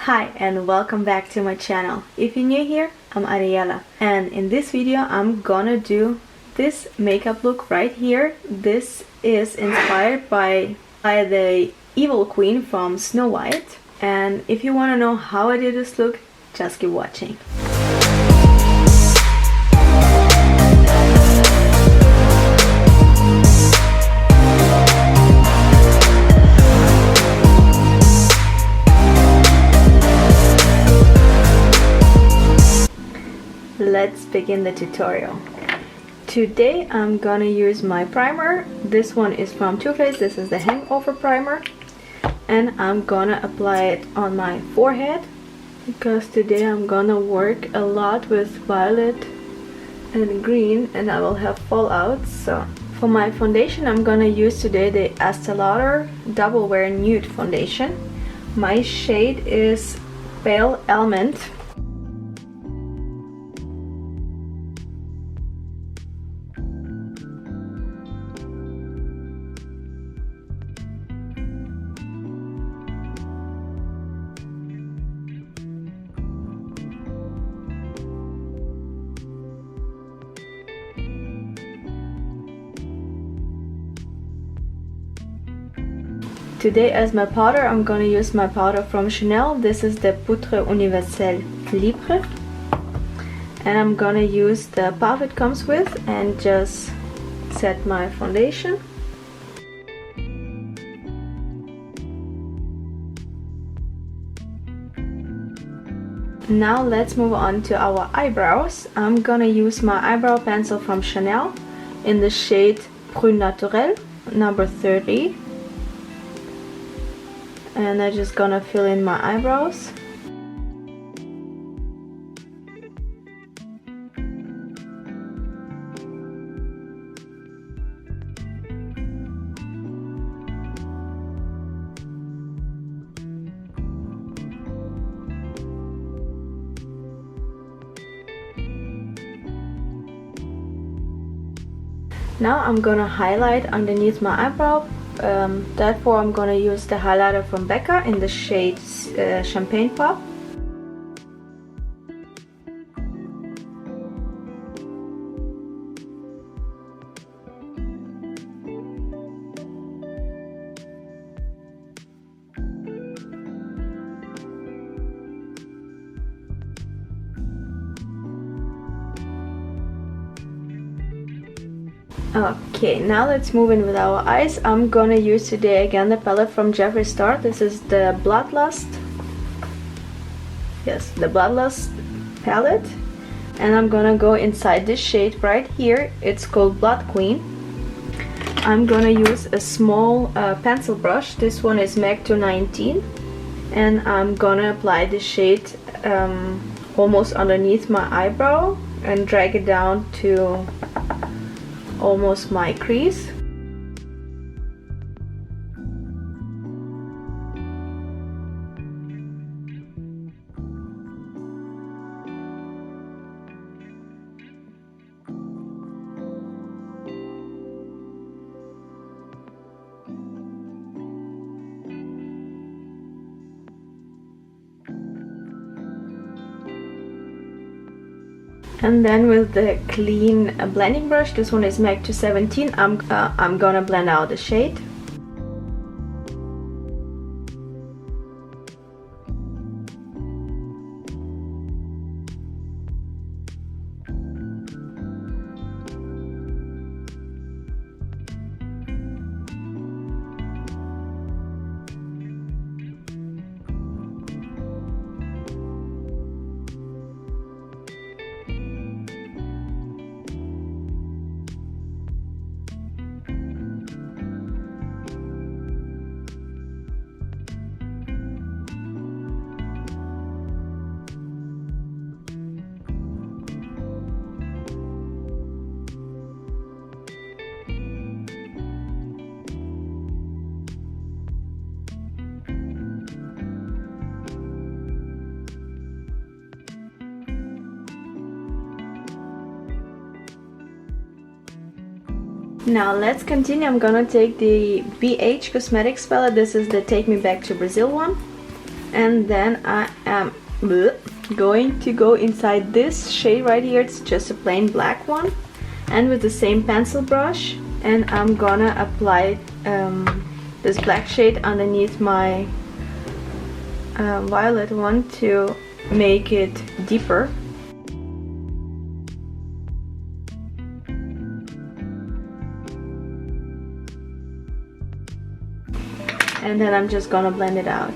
Hi and welcome back to my channel. If you're new here, I'm Ariela, and in this video I'm gonna do this makeup look right here. This is inspired by the evil queen from Snow White, and if you want to know how I did this look, just keep watching. Let's begin the tutorial. Today I'm gonna use my primer. This one is from Too Faced. This is the Hangover Primer, and I'm gonna apply it on my forehead because today I'm gonna work a lot with violet and green and I will have fallouts. So for my foundation I'm gonna use today the Estee Lauder Double Wear Nude Foundation. My shade is Pale Almond. Today as my powder, I'm gonna use my powder from Chanel. This is the Poudre Universelle Libre. And I'm gonna use the puff it comes with and just set my foundation. Now let's move on to our eyebrows. I'm gonna use my eyebrow pencil from Chanel in the shade Brun Naturel, number 30. And I'm just gonna fill in my eyebrows. Now I'm gonna highlight underneath my eyebrow. Therefore I'm gonna use the highlighter from Becca in the shade Champagne Pop. Okay, now let's move in with our eyes. I'm gonna use today again the palette from Jeffree Star. This is the Bloodlust. Yes, the Bloodlust palette. And I'm gonna go inside this shade right here. It's called Blood Queen. I'm gonna use a small pencil brush. This one is MAC 219. And I'm gonna apply the shade almost underneath my eyebrow and drag it down to almost my crease. And then with the clean blending brush, this one is MAC 217, I'm gonna blend out the shade. Now let's continue. I'm gonna take the BH Cosmetics palette. This is the Take Me Back to Brazil one. And then I am going to go inside this shade right here. It's just a plain black one, and with the same pencil brush, and I'm gonna apply this black shade underneath my violet one to make it deeper. And then I'm just gonna blend it out.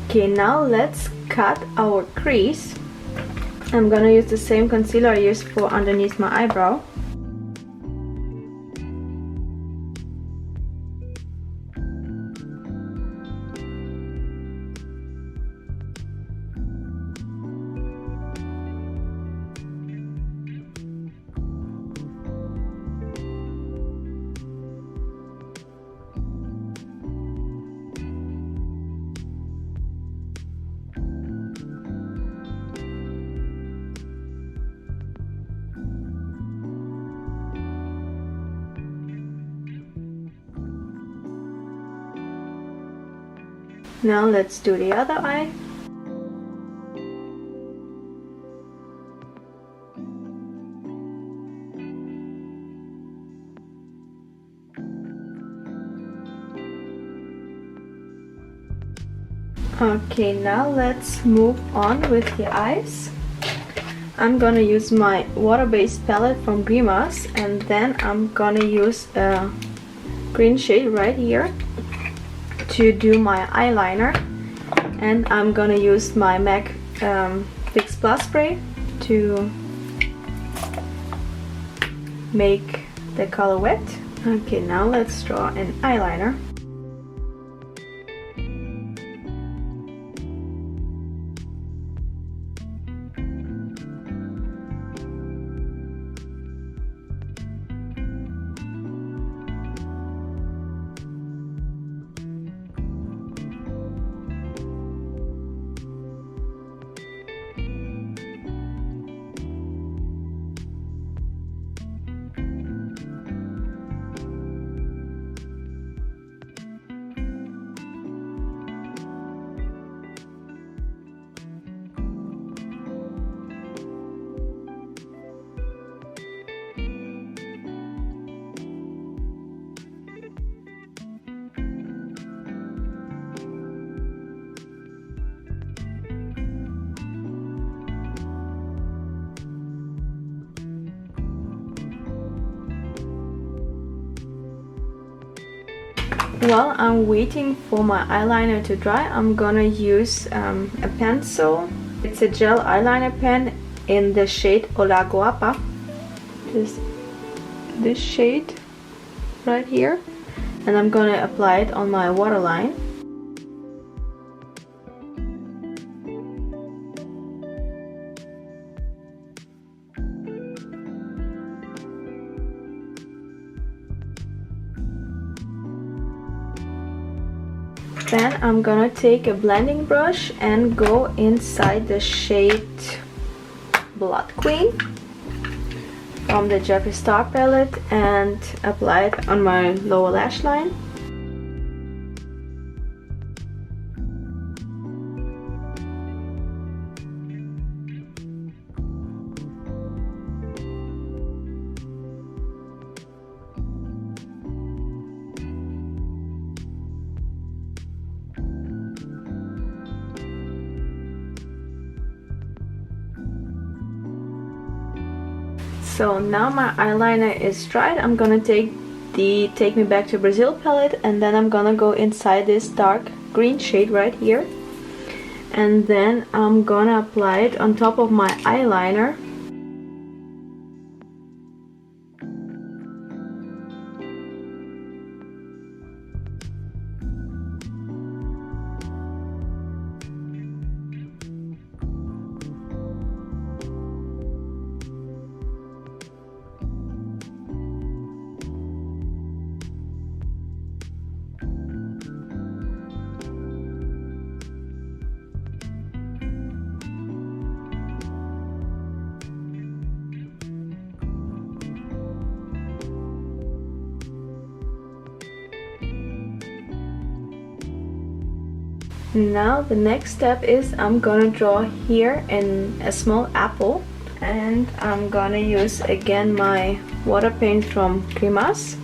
Okay, now let's cut our crease. I'm gonna use the same concealer I used for underneath my eyebrow. Now let's do the other eye. Okay, now let's move on with the eyes. I'm gonna use my water-based palette from Grimace, and then I'm gonna use a green shade right here to do my eyeliner, and I'm gonna use my MAC Fix Plus spray to make the color wet. Okay, now let's draw an eyeliner. While I'm waiting for my eyeliner to dry, I'm gonna use a pencil. It's a gel eyeliner pen in the shade Hola Guapa. This shade right here. And I'm gonna apply it on my waterline. Then I'm gonna take a blending brush and go inside the shade Blood Queen from the Jeffree Star palette and apply it on my lower lash line. So now my eyeliner is dried. I'm gonna take the Take Me Back to Brazil palette, and then I'm gonna go inside this dark green shade right here, and then I'm gonna apply it on top of my eyeliner. Now the next step is I'm gonna draw here in a small apple, and I'm gonna use again my water paint from Grimace.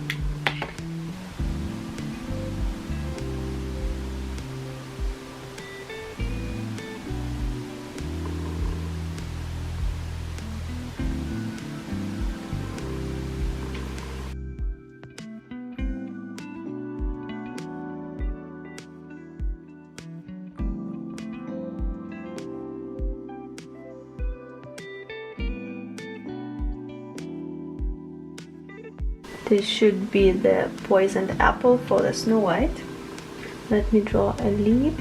This should be the poisoned apple for the Snow White. Let me draw a leaf.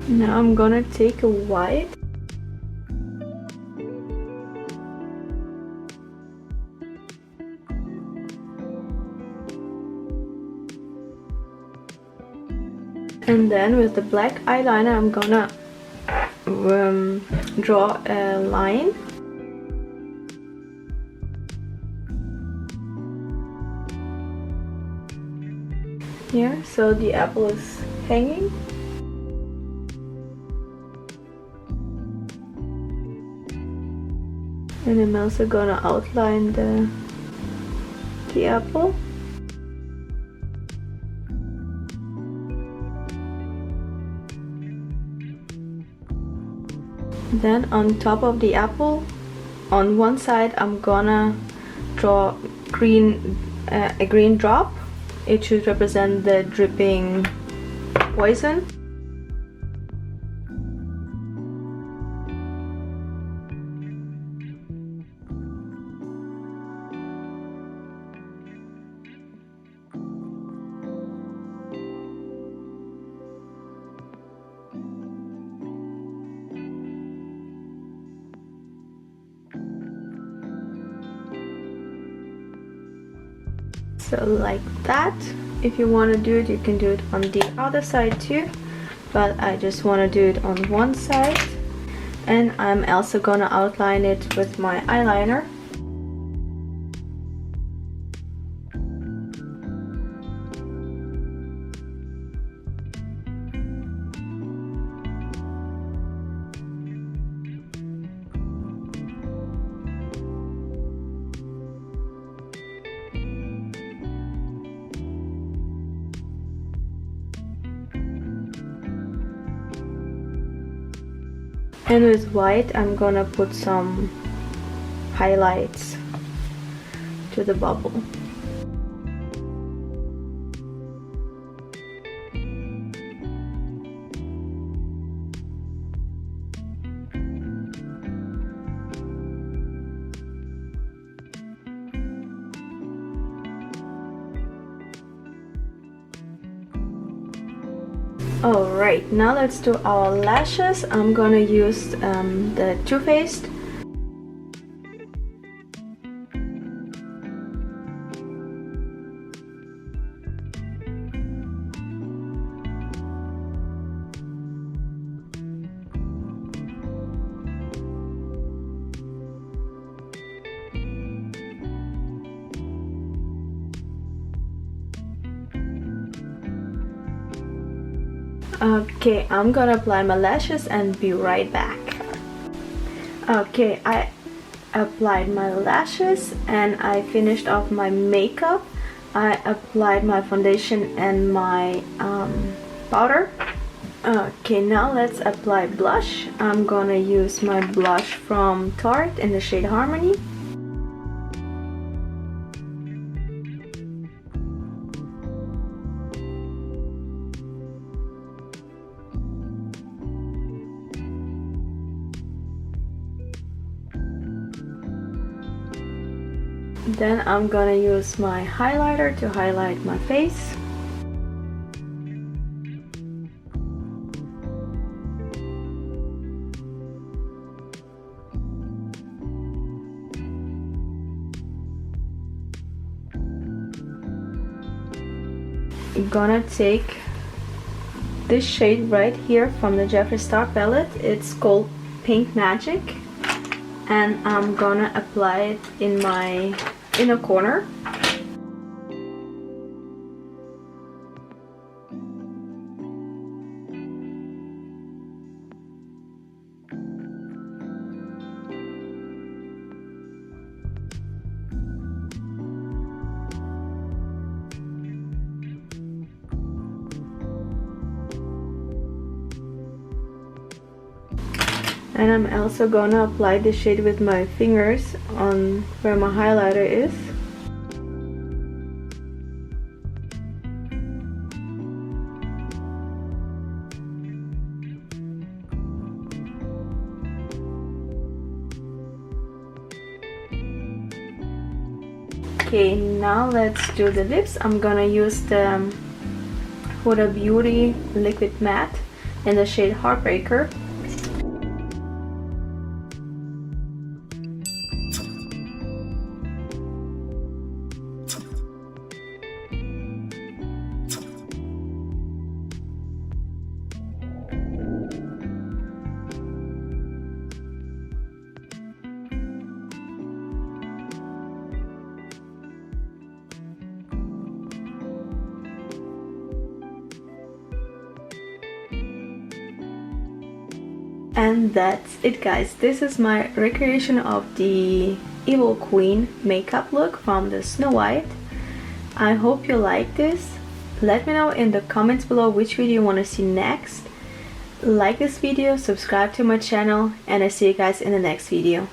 Now I'm gonna take a white. And then with the black eyeliner I'm gonna draw a line. Here, so the apple is hanging. And I'm also gonna outline the apple. Then on top of the apple, on one side I'm gonna draw a green drop. It should represent the dripping poison. So like that. If you want to do it, you can do it on the other side too, but I just want to do it on one side. And I'm also gonna outline it with my eyeliner. And with white, I'm gonna put some highlights to the bubble. Alright, now let's do our lashes. I'm gonna use the Too Faced. Okay, I'm gonna apply my lashes and be right back. Okay, I applied my lashes and I finished off my makeup. I applied my foundation and my powder. Okay, now let's apply blush. I'm gonna use my blush from Tarte in the shade Harmony. Then I'm gonna use my highlighter to highlight my face. I'm gonna take this shade right here from the Jeffree Star palette. It's called Pink Magic, and I'm gonna apply it in my inner corner. And I'm also gonna apply the shade with my fingers on where my highlighter is. Okay, now let's do the lips. I'm gonna use the Huda Beauty Liquid Matte in the shade Heartbreaker. And that's it, guys. This is my recreation of the Evil Queen makeup look from the Snow White. I hope you like this. Let me know in the comments below which video you want to see next. Like this video, subscribe to my channel, and I see you guys in the next video.